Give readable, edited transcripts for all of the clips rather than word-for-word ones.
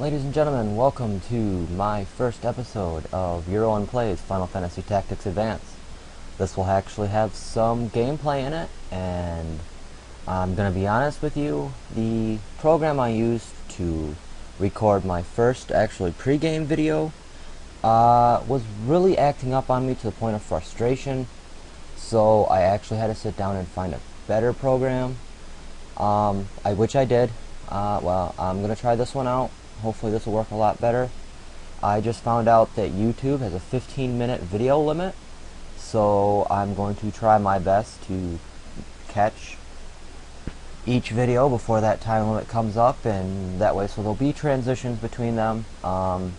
Ladies and gentlemen, welcome to my first episode of Urowen Plays Final Fantasy Tactics Advance. This will actually have some gameplay in it, and I'm going to be honest with you, the program I used to record my first actually pre-game video was really acting up on me to the point of frustration, so I actually had to sit down and find a better program, which I did. Well, I'm going to try this one out. Hopefully this will work a lot better. I just found out that YouTube has a 15-minute video limit, so I'm going to try my best to catch each video before that time limit comes up, and that way, so there'll be transitions between them. I'm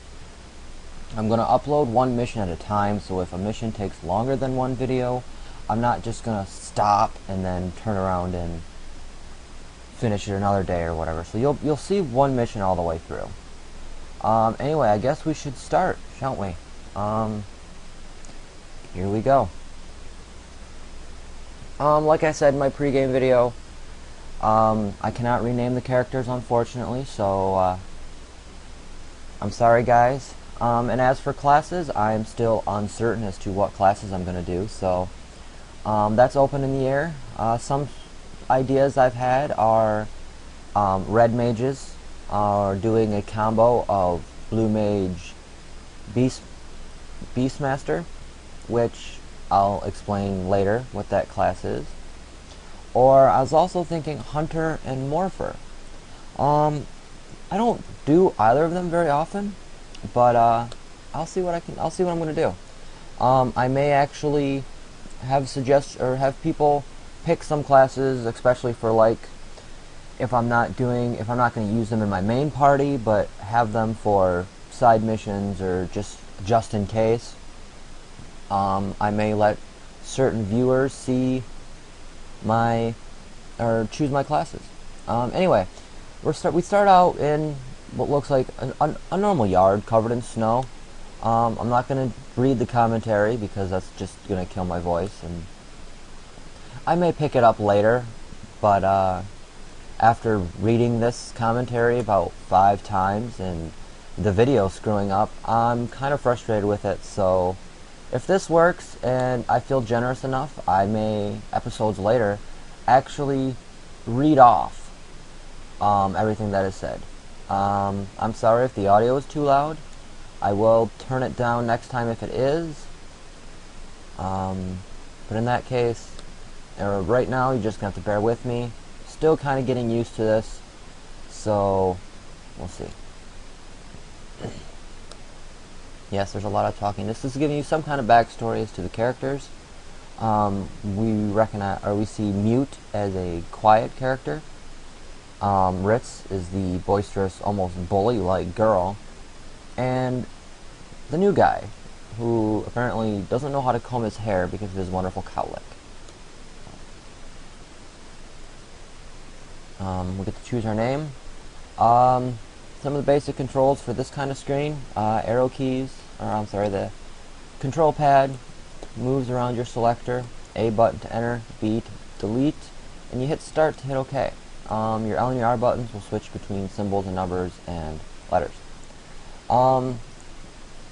going to upload one mission at a time, so if a mission takes longer than one video, I'm not just going to stop and then turn around and finish it another day or whatever. So you'll see one mission all the way through. Anyway, I guess we should start, shan't we? Here we go. Like I said in my pregame video, I cannot rename the characters, unfortunately, so I'm sorry, guys. And as for classes, I'm still uncertain as to what classes I'm going to do, so that's open in the air. Some ideas I've had are red mages are doing a combo of blue mage beastmaster, which I'll explain later what that class is. Or I was also thinking hunter and morpher. I don't do either of them very often, but I'll see what I'm going to do. I may actually have have people pick some classes, especially for, like, if I'm not going to use them in my main party, but have them for side missions or just in case. I may let certain viewers see choose my classes. Anyway, we start out in what looks like a normal yard covered in snow. I'm not going to read the commentary because that's just going to kill my voice, and I may pick it up later, but after reading this commentary about 5 times and the video screwing up, I'm kind of frustrated with it. So if this works and I feel generous enough, I may, episodes later, actually read off everything that is said. I'm sorry if the audio is too loud. I will turn it down next time if it is. But in that case, right now, you're just going to have to bear with me. Still kind of getting used to this, so we'll see. Yes, there's a lot of talking. This is giving you some kind of backstory as to the characters. We see Mute as a quiet character. Ritz is the boisterous, almost bully-like girl, and the new guy, who apparently doesn't know how to comb his hair because of his wonderful cowlick. We get to choose our name. Some of the basic controls for this kind of screen: arrow keys, the control pad moves around your selector. A button to enter, B to delete, and you hit start to hit OK. Your L and your R buttons will switch between symbols and numbers and letters.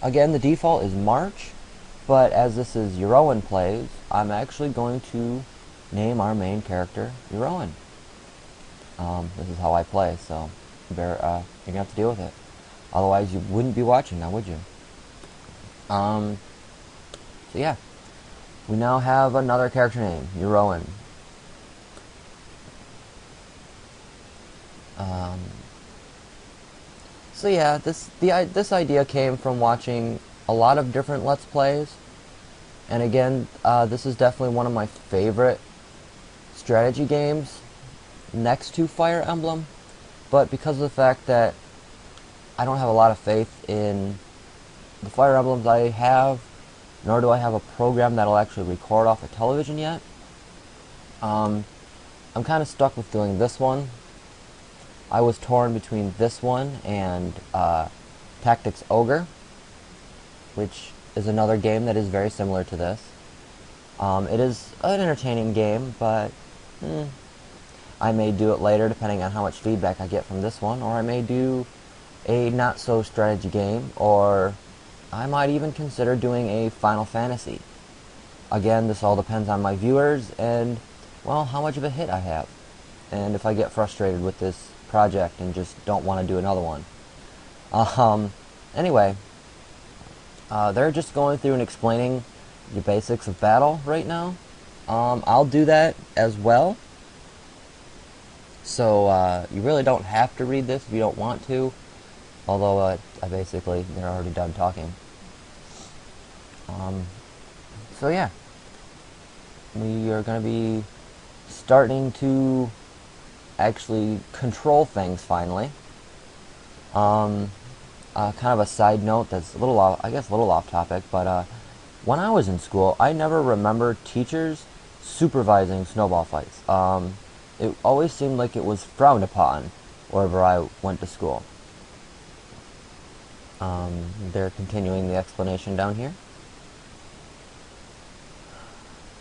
Again, the default is March, but as this is Urowen Plays, I'm actually going to name our main character Urowen. This is how I play, so you're going to have to deal with it. Otherwise, you wouldn't be watching now, would you? So yeah. We now have another character name, Urowen. So yeah, this idea came from watching a lot of different Let's Plays. And again, this is definitely one of my favorite strategy games next to Fire Emblem, but because of the fact that I don't have a lot of faith in the Fire Emblems I have, nor do I have a program that'll actually record off of television yet, I'm kind of stuck with doing this one. I was torn between this one and Tactics Ogre, which is another game that is very similar to this. It is an entertaining game, but I may do it later depending on how much feedback I get from this one, or I may do a not-so-strategy game, or I might even consider doing a Final Fantasy. Again, this all depends on my viewers and, well, how much of a hit I have. And if I get frustrated with this project and just don't want to do another one. Anyway, they're just going through and explaining the basics of battle right now. I'll do that as well. So you really don't have to read this if you don't want to. Although they're already done talking. So yeah, we are going to be starting to actually control things finally. Kind of a side note that's a little off topic, but when I was in school, I never remember teachers supervising snowball fights. It always seemed like it was frowned upon wherever I went to school. They're continuing the explanation down here.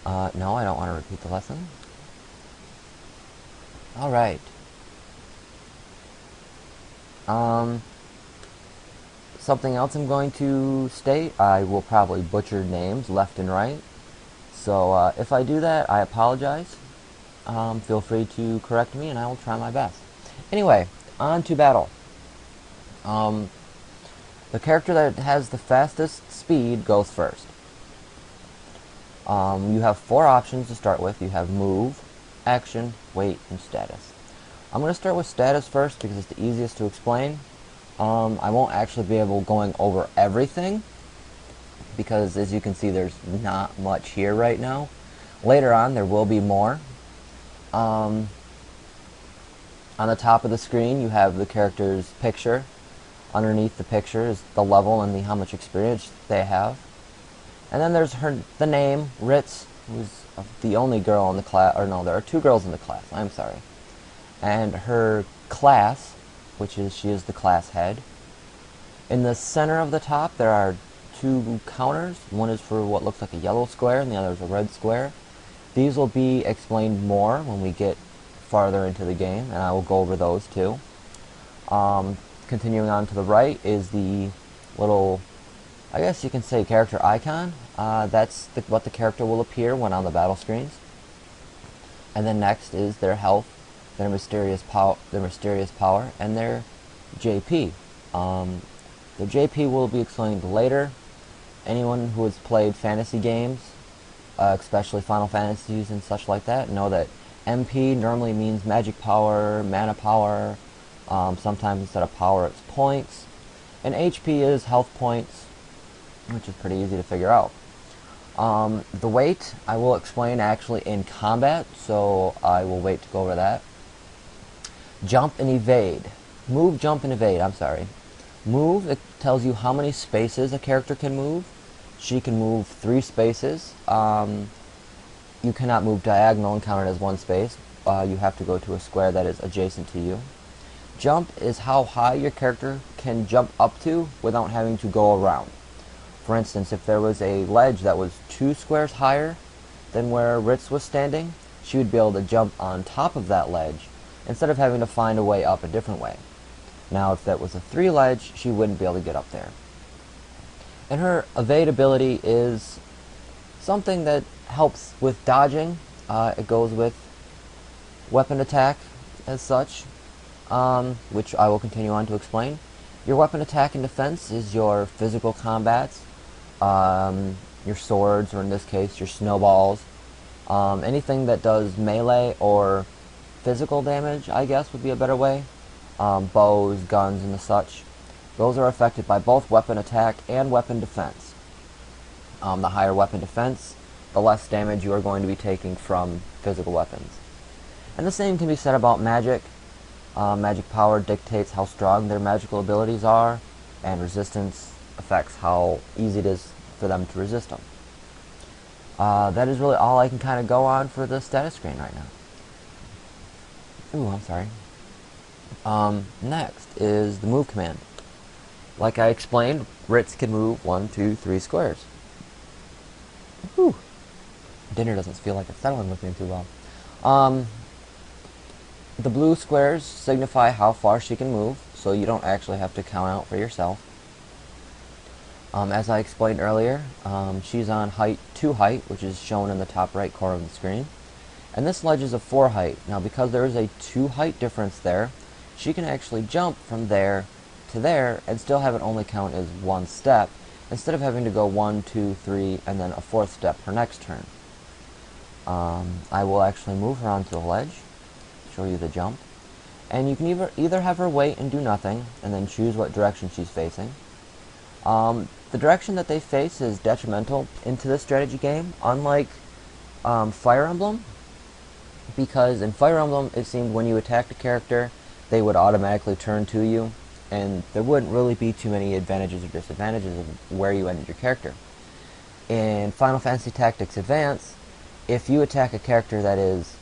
No, I don't want to repeat the lesson. Alright. Something else I'm going to state, I will probably butcher names left and right. So if I do that, I apologize. Feel free to correct me and I will try my best. Anyway, on to battle. The character that has the fastest speed goes first. You have 4 options to start with. You have move, action, weight, and status. I'm going to start with status first because it's the easiest to explain. I won't actually be able going over everything because, as you can see, there's not much here right now. Later on, there will be more. On the top of the screen, you have the character's picture. Underneath the picture is the level and how much experience they have. And then there's the name, Ritz, who's the only girl in the class. Or no, there are 2 girls in the class. I'm sorry. And her class, she is the class head. In the center of the top, there are 2 counters. One is for what looks like a yellow square, and the other is a red square. These will be explained more when we get farther into the game, and I will go over those too. Continuing on to the right is the little, I guess you can say, character icon. That's what the character will appear when on the battle screens. And then next is their health, their mysterious power, and their JP. The JP will be explained later. Anyone who has played fantasy games, especially Final Fantasies and such like that, know that MP normally means magic power, mana power. Sometimes instead of power, it's points. And HP is health points, which is pretty easy to figure out. The weight, I will explain actually in combat, so I will wait to go over that. Jump and evade. Move, jump, and evade, I'm sorry. Move, it tells you how many spaces a character can move. She can move 3 spaces. You cannot move diagonal and count it as 1 space. You have to go to a square that is adjacent to you. Jump is how high your character can jump up to without having to go around. For instance, if there was a ledge that was 2 squares higher than where Ritz was standing, she would be able to jump on top of that ledge instead of having to find a way up a different way. Now, if that was a 3 ledge, she wouldn't be able to get up there. And her evade ability is something that helps with dodging. It goes with weapon attack as such, which I will continue on to explain. Your weapon attack and defense is your physical combats, your swords, or in this case, your snowballs. Anything that does melee or physical damage, I guess, would be a better way. Bows, guns, and the such. Those are affected by both weapon attack and weapon defense. The higher weapon defense, the less damage you are going to be taking from physical weapons. And the same can be said about magic. Magic power dictates how strong their magical abilities are, and resistance affects how easy it is for them to resist them. That is really all I can kind of go on for the status screen right now. Ooh, I'm sorry. Next is the move command. Like I explained, Ritz can move 1, 2, 3 squares. Whew. Dinner doesn't feel like it's settling with me too well. The blue squares signify how far she can move, so you don't actually have to count out for yourself. As I explained earlier, she's on height 2 height, which is shown in the top right corner of the screen. And this ledge is a 4 height. Now because there is a 2 height difference there, she can actually jump from there to there and still have it only count as 1 step, instead of having to go 1, 2, 3, and then a 4th step her next turn. I will actually move her onto the ledge, show you the jump. And you can either have her wait and do nothing, and then choose what direction she's facing. The direction that they face is detrimental into this strategy game, unlike Fire Emblem, because in Fire Emblem it seemed when you attacked a character, they would automatically turn to you, and there wouldn't really be too many advantages or disadvantages of where you ended your character. In Final Fantasy Tactics Advance, if you attack a character that is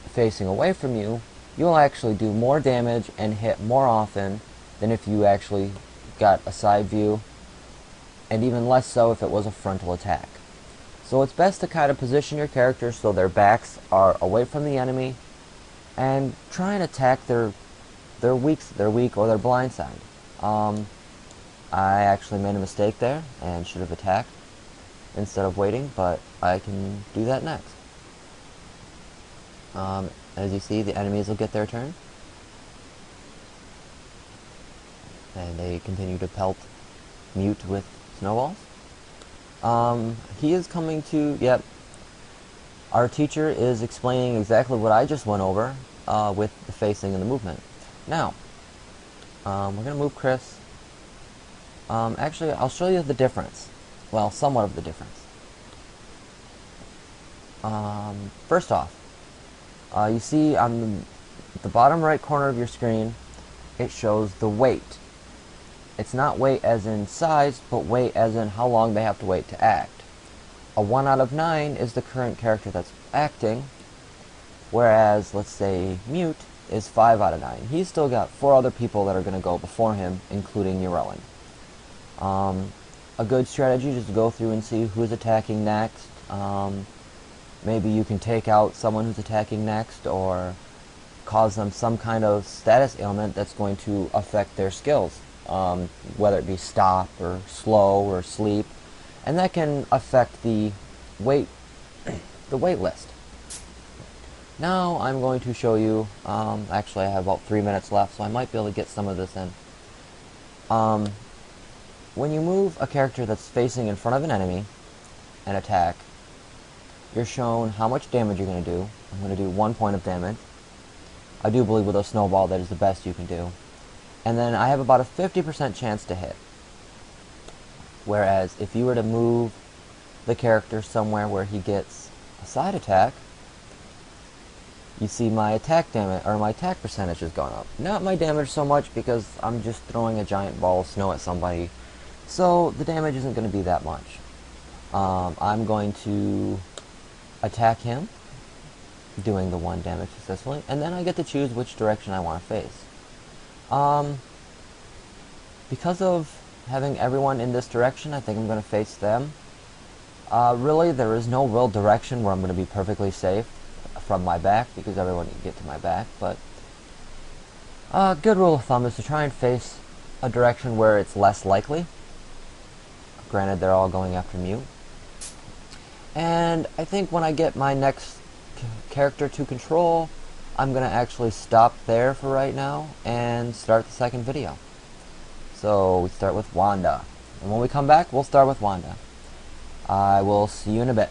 facing away from you, you'll actually do more damage and hit more often than if you actually got a side view, and even less so if it was a frontal attack. So it's best to kind of position your characters so their backs are away from the enemy, and try and attack their weak or their blind side. I actually made a mistake there and should have attacked instead of waiting, but I can do that next. As you see, the enemies will get their turn, and they continue to pelt Mute with snowballs. He is coming to, yep, our teacher is explaining exactly what I just went over with the facing and the movement. Now, we're going to move Chris. Actually, I'll show you the difference. Well, somewhat of the difference. First off, you see on the bottom right corner of your screen, it shows the wait. It's not wait as in size, but wait as in how long they have to wait to act. A 1 out of 9 is the current character that's acting, whereas, let's say, Mute is 5 out of 9. He's still got 4 other people that are going to go before him, including Urowen. A good strategy is to go through and see who's attacking next. Maybe you can take out someone who's attacking next, or cause them some kind of status ailment that's going to affect their skills, whether it be stop or slow or sleep, and that can affect the wait list. Now I'm going to show you, actually I have about 3 minutes left, so I might be able to get some of this in. When you move a character that's facing in front of an enemy and attack, you're shown how much damage you're going to do. I'm going to do 1 point of damage. I do believe with a snowball that is the best you can do. And then I have about a 50% chance to hit. Whereas if you were to move the character somewhere where he gets a side attack, you see my attack damage, or my attack percentage has gone up. Not my damage so much, because I'm just throwing a giant ball of snow at somebody, so the damage isn't going to be that much. I'm going to attack him, doing the 1 damage successfully, and then I get to choose which direction I want to face. Because of having everyone in this direction, I think I'm going to face them. Really, there is no real direction where I'm going to be perfectly safe from my back, because everyone can get to my back, but a good rule of thumb is to try and face a direction where it's less likely. Granted, they're all going after Mew. And I think when I get my next character to control, I'm going to actually stop there for right now and start the second video. So we start with Wanda. And when we come back, we'll start with Wanda. I will see you in a bit.